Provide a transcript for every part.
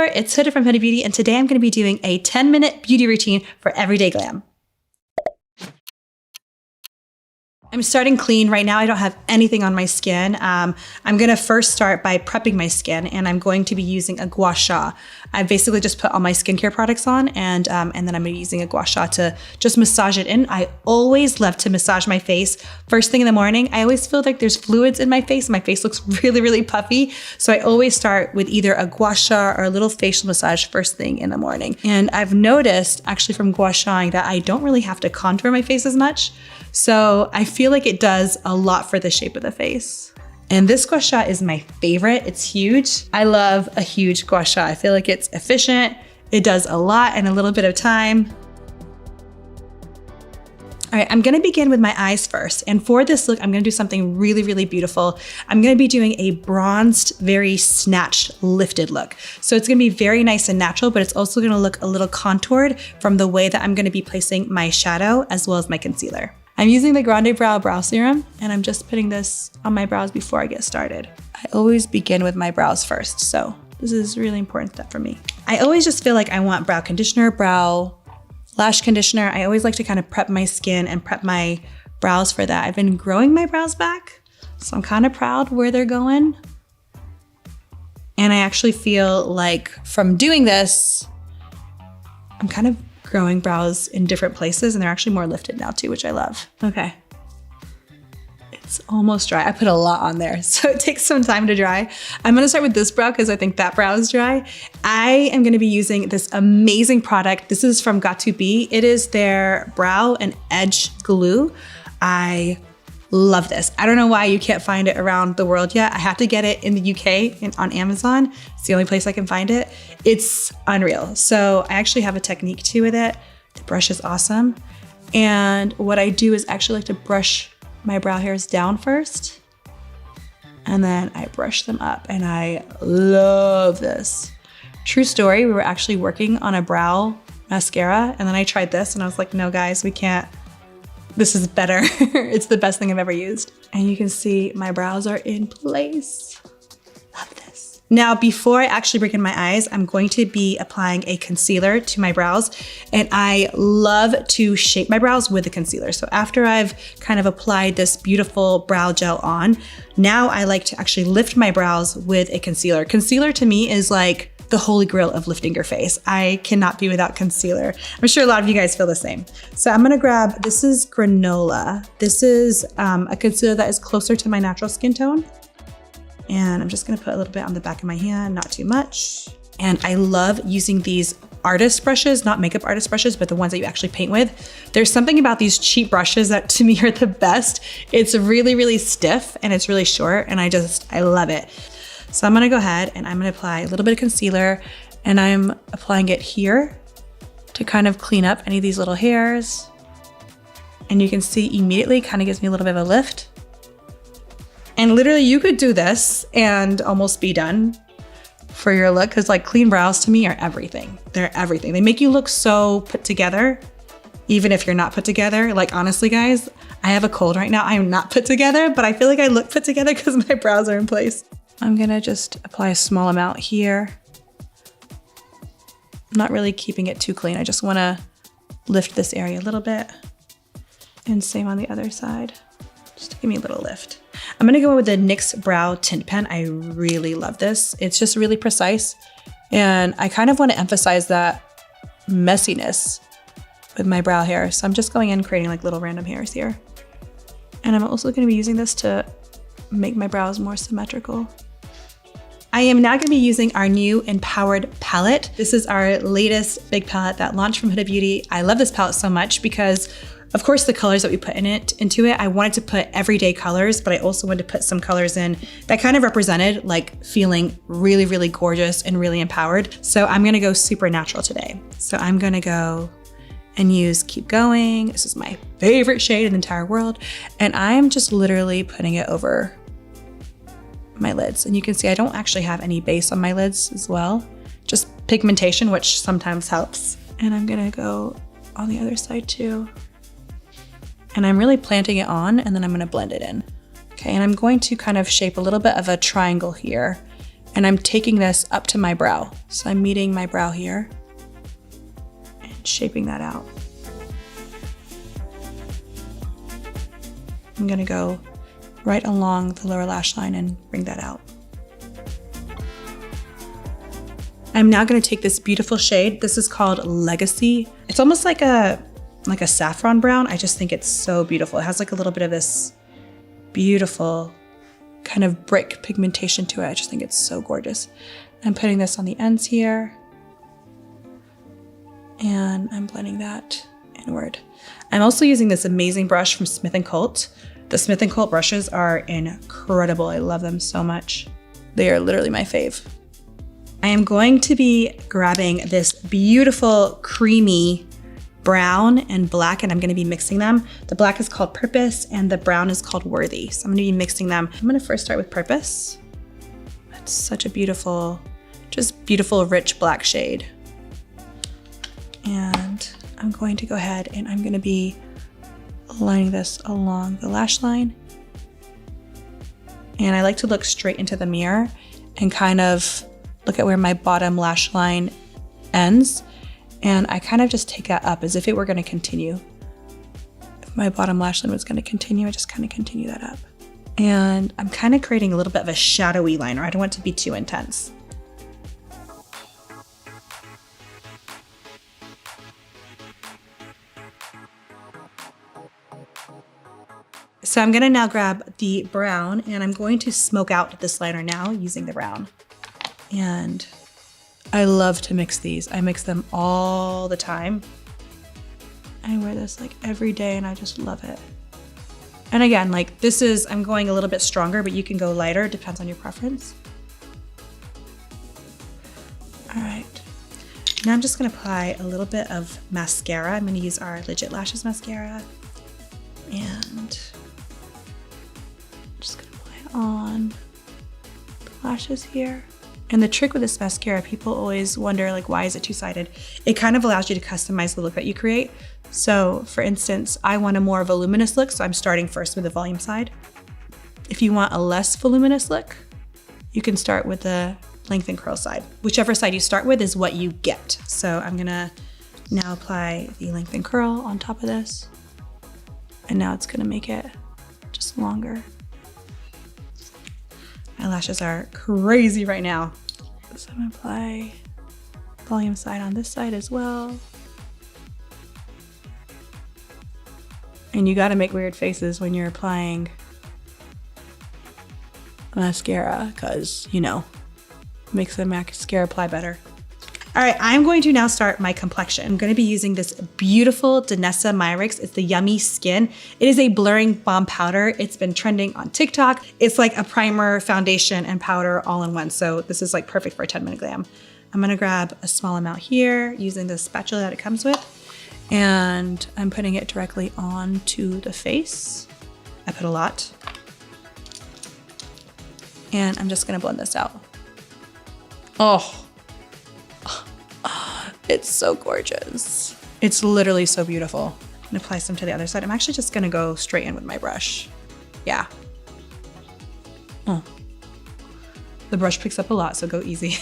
floor, it's Huda from Huda Beauty, and today I'm gonna be doing a 10-minute beauty routine for everyday glam. I'm starting clean. Right now I don't have anything on my skin. I'm gonna first start by prepping my skin, and I'm going to be using a gua sha. I basically just put all my skincare products on, and then I'm gonna be using a gua sha to just massage it in. I always love to massage my face first thing in the morning. I always feel like there's fluids in my face. My face looks really, really puffy. So I always start with either a gua sha or a little facial massage first thing in the morning. And I've noticed actually from gua shaing that I don't really have to contour my face as much. So I feel like it does a lot for the shape of the face. And this gua sha is my favorite. It's huge. I love a huge gua sha. I feel like it's efficient. It does a lot in a little bit of time. All right, I'm gonna begin with my eyes first. And for this look, I'm gonna do something really, really beautiful. I'm gonna be doing a bronzed, very snatched, lifted look. So it's gonna be very nice and natural, but it's also gonna look a little contoured from the way that I'm gonna be placing my shadow as well as my concealer. I'm using the Grande Brow Serum, and I'm just putting this on my brows before I get started. I always begin with my brows first, so this is a really important step for me. I always just feel like I want brow conditioner, brow lash conditioner. I always like to kind of prep my skin and prep my brows for that. I've been growing my brows back, so I'm kind of proud where they're going. And I actually feel like from doing this, I'm kind of growing brows in different places, and they're actually more lifted now too, which I love. Okay, it's almost dry. I put a lot on there, so it takes some time to dry. I'm gonna start with this brow because I think that brow is dry. I am gonna be using this amazing product. This is from 𝐤𝐚𝐭𝐭𝐚. It is their brow and edge glue. I love this. I don't know why you can't find it around the world yet. I have to get it in the UK and on Amazon. It's the only place I can find it. It's unreal. So I actually have a technique too with it. The brush is awesome. And what I do is actually like to brush my brow hairs down first, and then I brush them up, and I love this. True story, we were actually working on a brow mascara, and then I tried this and I was like, no guys, we can't. This is better. It's the best thing I've ever used. And you can see my brows are in place. Love this. Now, before I actually bring in my eyes, I'm going to be applying a concealer to my brows. And I love to shape my brows with a concealer. So after I've kind of applied this beautiful brow gel on, now I like to actually lift my brows with a concealer. Concealer to me is like the holy grail of lifting your face. I cannot be without concealer. I'm sure a lot of you guys feel the same. So I'm gonna grab, this is Granola. This is a concealer that is closer to my natural skin tone. And I'm just gonna put a little bit on the back of my hand, not too much. And I love using these artist brushes, not makeup artist brushes, but the ones that you actually paint with. There's something about these cheap brushes that to me are the best. It's really, really stiff and it's really short, and I love it. So I'm gonna go ahead and I'm gonna apply a little bit of concealer, and I'm applying it here to kind of clean up any of these little hairs. And you can see immediately kind of gives me a little bit of a lift. And literally you could do this and almost be done for your look, because like clean brows to me are everything. They're everything. They make you look so put together, even if you're not put together. Like honestly guys, I have a cold right now. I am not put together, but I feel like I look put together because my brows are in place. I'm gonna just apply a small amount here. I'm not really keeping it too clean. I just wanna lift this area a little bit. And same on the other side, just to give me a little lift. I'm gonna go with the NYX Brow Tint Pen. I really love this. It's just really precise. And I kind of wanna emphasize that messiness with my brow hair. So I'm just going in creating like little random hairs here. And I'm also gonna be using this to make my brows more symmetrical. I am now gonna be using our new Empowered palette. This is our latest big palette that launched from Huda Beauty. I love this palette so much because of course the colors that we put into it, I wanted to put everyday colors, but I also wanted to put some colors in that kind of represented like feeling really, really gorgeous and really empowered. So I'm gonna go super natural today. So I'm gonna go and use Keep Going. This is my favorite shade in the entire world. And I am just literally putting it over my lids. And you can see I don't actually have any base on my lids as well, just pigmentation, which sometimes helps. And I'm gonna go on the other side too. And I'm really planting it on, and then I'm gonna blend it in. Okay, and I'm going to kind of shape a little bit of a triangle here. And I'm taking this up to my brow. So I'm meeting my brow here and shaping that out. I'm gonna go right along the lower lash line and bring that out. I'm now gonna take this beautiful shade. This is called Legacy. It's almost like a saffron brown. I just think it's so beautiful. It has like a little bit of this beautiful kind of brick pigmentation to it. I just think it's so gorgeous. I'm putting this on the ends here and I'm blending that inward. I'm also using this amazing brush from Smith & Colt. The Smith & Colt brushes are incredible. I love them so much. They are literally my fave. I am going to be grabbing this beautiful creamy brown and black, and I'm gonna be mixing them. The black is called Purpose and the brown is called Worthy. So I'm gonna be mixing them. I'm gonna first start with Purpose. It's such a beautiful, just beautiful, rich black shade. And I'm going to go ahead and I'm gonna be lining this along the lash line. And I like to look straight into the mirror and kind of look at where my bottom lash line ends. And I kind of just take that up as if it were gonna continue. If my bottom lash line was gonna continue, I just kind of continue that up. And I'm kind of creating a little bit of a shadowy liner. I don't want it to be too intense. So I'm gonna now grab the brown and I'm going to smoke out this liner now using the brown. And I love to mix these. I mix them all the time. I wear this like every day and I just love it. And again, like this is, I'm going a little bit stronger, but you can go lighter, depends on your preference. All right. Now I'm just gonna apply a little bit of mascara. I'm gonna use our Legit Lashes mascara. And I'm just gonna apply it on the lashes here. And the trick with this mascara, people always wonder like, why is it two-sided? It kind of allows you to customize the look that you create. So for instance, I want a more voluminous look, so I'm starting first with the volume side. If you want a less voluminous look, you can start with the length and curl side. Whichever side you start with is what you get. So I'm gonna now apply the length and curl on top of this. And now it's gonna make it just longer. My lashes are crazy right now. So I'm gonna apply volume side on this side as well. And you gotta make weird faces when you're applying mascara, because, you know, makes the mascara apply better. All right, I'm going to now start my complexion. I'm gonna be using this beautiful Danessa Myricks. It's the Yummy Skin. It is a blurring balm powder. It's been trending on TikTok. It's like a primer, foundation, and powder all in one. So this is like perfect for a 10-minute glam. I'm gonna grab a small amount here using the spatula that it comes with. And I'm putting it directly onto the face. I put a lot. And I'm just gonna blend this out. Oh. It's so gorgeous. It's literally so beautiful. I'm gonna apply some to the other side. I'm actually just gonna go straight in with my brush. Yeah. Oh. The brush picks up a lot, so go easy.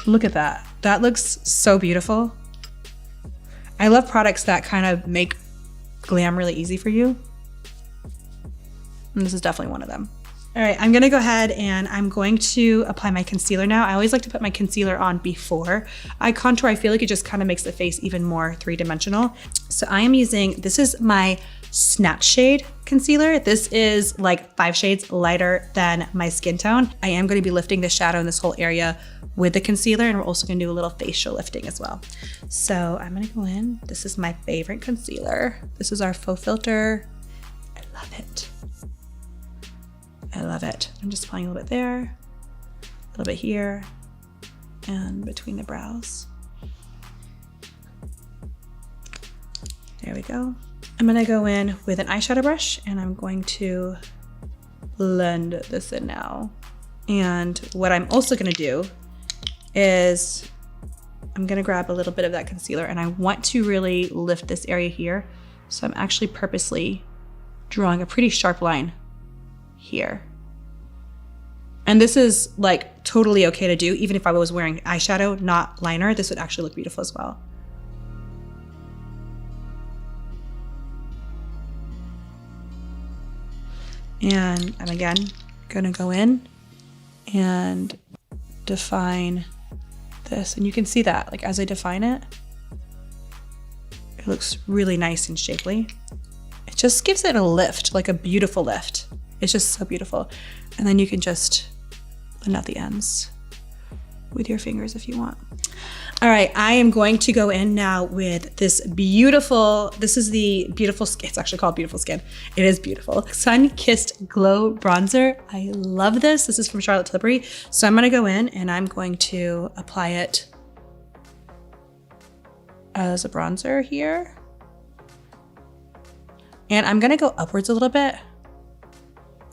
Look at that. That looks so beautiful. I love products that kind of make glam really easy for you. And this is definitely one of them. All right, I'm gonna go ahead and I'm going to apply my concealer now. I always like to put my concealer on before I contour. I feel like it just kind of makes the face even more three-dimensional. So I am using, this is my Snatch Shade concealer. This is like 5 shades lighter than my skin tone. I am gonna be lifting the shadow in this whole area with the concealer, and we're also gonna do a little facial lifting as well. So I'm gonna go in. This is my favorite concealer. This is our Faux Filter. I love it. I love it. I'm just applying a little bit there, a little bit here, and between the brows. There we go. I'm gonna go in with an eyeshadow brush and I'm going to blend this in now. And what I'm also gonna do is I'm gonna grab a little bit of that concealer and I want to really lift this area here. So I'm actually purposely drawing a pretty sharp line here. And this is like totally okay to do. Even if I was wearing eyeshadow, not liner, this would actually look beautiful as well. And I'm again gonna go in and define this. And you can see that, like as I define it, it looks really nice and shapely. It just gives it a lift, like a beautiful lift. It's just so beautiful. And then you can just blend out the ends with your fingers if you want. All right, I am going to go in now with this beautiful, this is the Beautiful Skin, it's actually called Beautiful Skin. It is beautiful. Sun Kissed Glow Bronzer. I love this. This is from Charlotte Tilbury. So I'm gonna go in and I'm going to apply it as a bronzer here. And I'm gonna go upwards a little bit,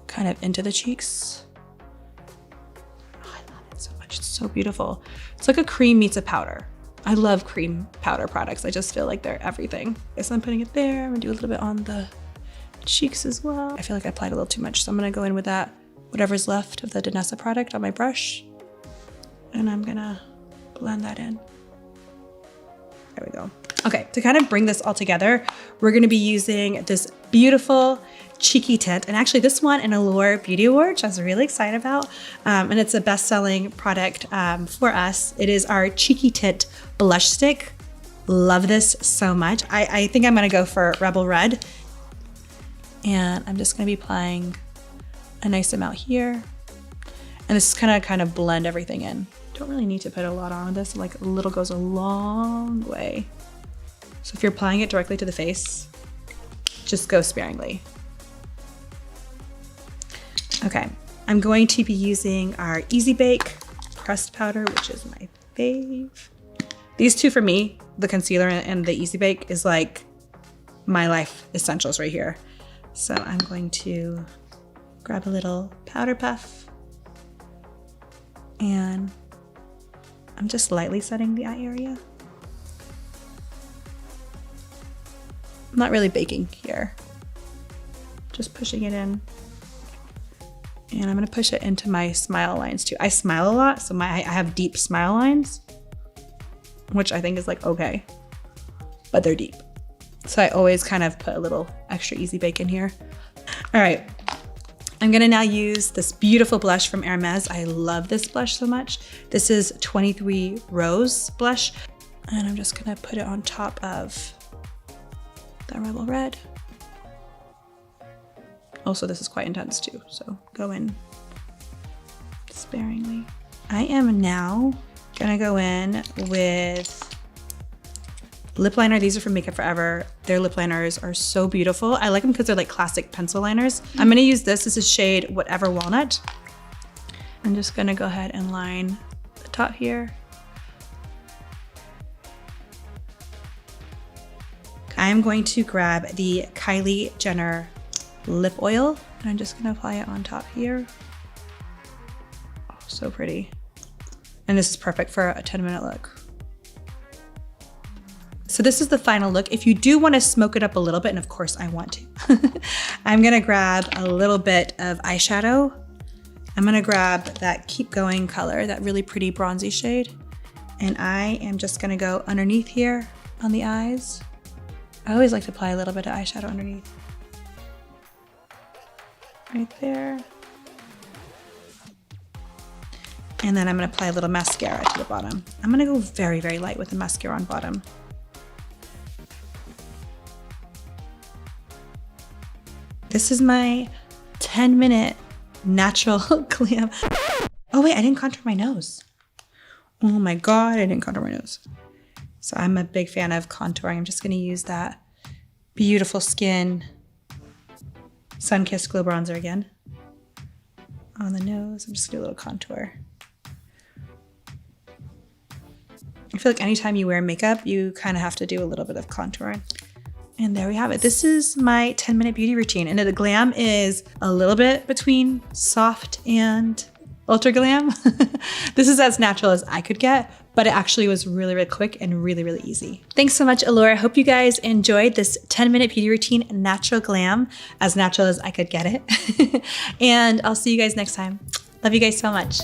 kind of into the cheeks. Oh, I love it so much, it's so beautiful. It's like a cream meets a powder. I love cream powder products. I just feel like they're everything. So I'm putting it there. I'm gonna do a little bit on the cheeks as well. I feel like I applied a little too much, so I'm gonna go in with that, whatever's left of the Danessa product on my brush. And I'm gonna blend that in. There we go. Okay, to kind of bring this all together, we're gonna be using this beautiful cheeky tint. And actually this won an Allure Beauty Award, which I was really excited about. And it's a best-selling product for us. It is our Cheeky Tint Blush Stick. Love this so much. I think I'm gonna go for Rebel Red. And I'm just gonna be applying a nice amount here. And this is kind of blend everything in. Don't really need to put a lot on this, like a little goes a long way. So if you're applying it directly to the face, just go sparingly. Okay, I'm going to be using our Easy Bake pressed powder, which is my fave. These two for me, the concealer and the Easy Bake, is like my life essentials right here. So I'm going to grab a little powder puff and I'm just lightly setting the eye area. I'm not really baking here, just pushing it in. And I'm gonna push it into my smile lines too. I smile a lot, so I have deep smile lines, which I think is like okay, but they're deep. So I always kind of put a little extra Easy Bake in here. All right, I'm gonna now use this beautiful blush from Hermes. I love this blush so much. This is 23 Rose blush. And I'm just gonna put it on top of the Rebel Red. Also, this is quite intense too, so go in sparingly. I am now gonna go in with lip liner. These are from Makeup Forever. Their lip liners are so beautiful. I like them because they're like classic pencil liners. I'm gonna use this. This is shade Whatever Walnut. I'm just gonna go ahead and line the top here. I'm going to grab the Kylie Jenner lip oil and I'm just gonna apply it on top here. Oh, so pretty. And this is perfect for a 10-minute look. So this is the final look. If you do want to smoke it up a little bit, and of course I want to, I'm gonna grab a little bit of eyeshadow. I'm gonna grab that Keep Going color, that really pretty bronzy shade. And I am just gonna go underneath here on the eyes. I always like to apply a little bit of eyeshadow underneath. Right there. And then I'm gonna apply a little mascara to the bottom. I'm gonna go very, very light with the mascara on bottom. This is my 10-minute natural glam. Oh wait, I didn't contour my nose. Oh my God, I didn't contour my nose. So I'm a big fan of contouring. I'm just gonna use that Beautiful Skin Sun Kissed Glow Bronzer again on the nose. I'm just gonna do a little contour. I feel like anytime you wear makeup, you kind of have to do a little bit of contouring. And there we have it. This is my 10-minute beauty routine. And the glam is a little bit between soft and ultra glam. This is as natural as I could get, but it actually was really, really quick and really, really easy. Thanks so much, Allure. Hope you guys enjoyed this 10-minute beauty routine, natural glam, as natural as I could get it. And I'll see you guys next time. Love you guys so much.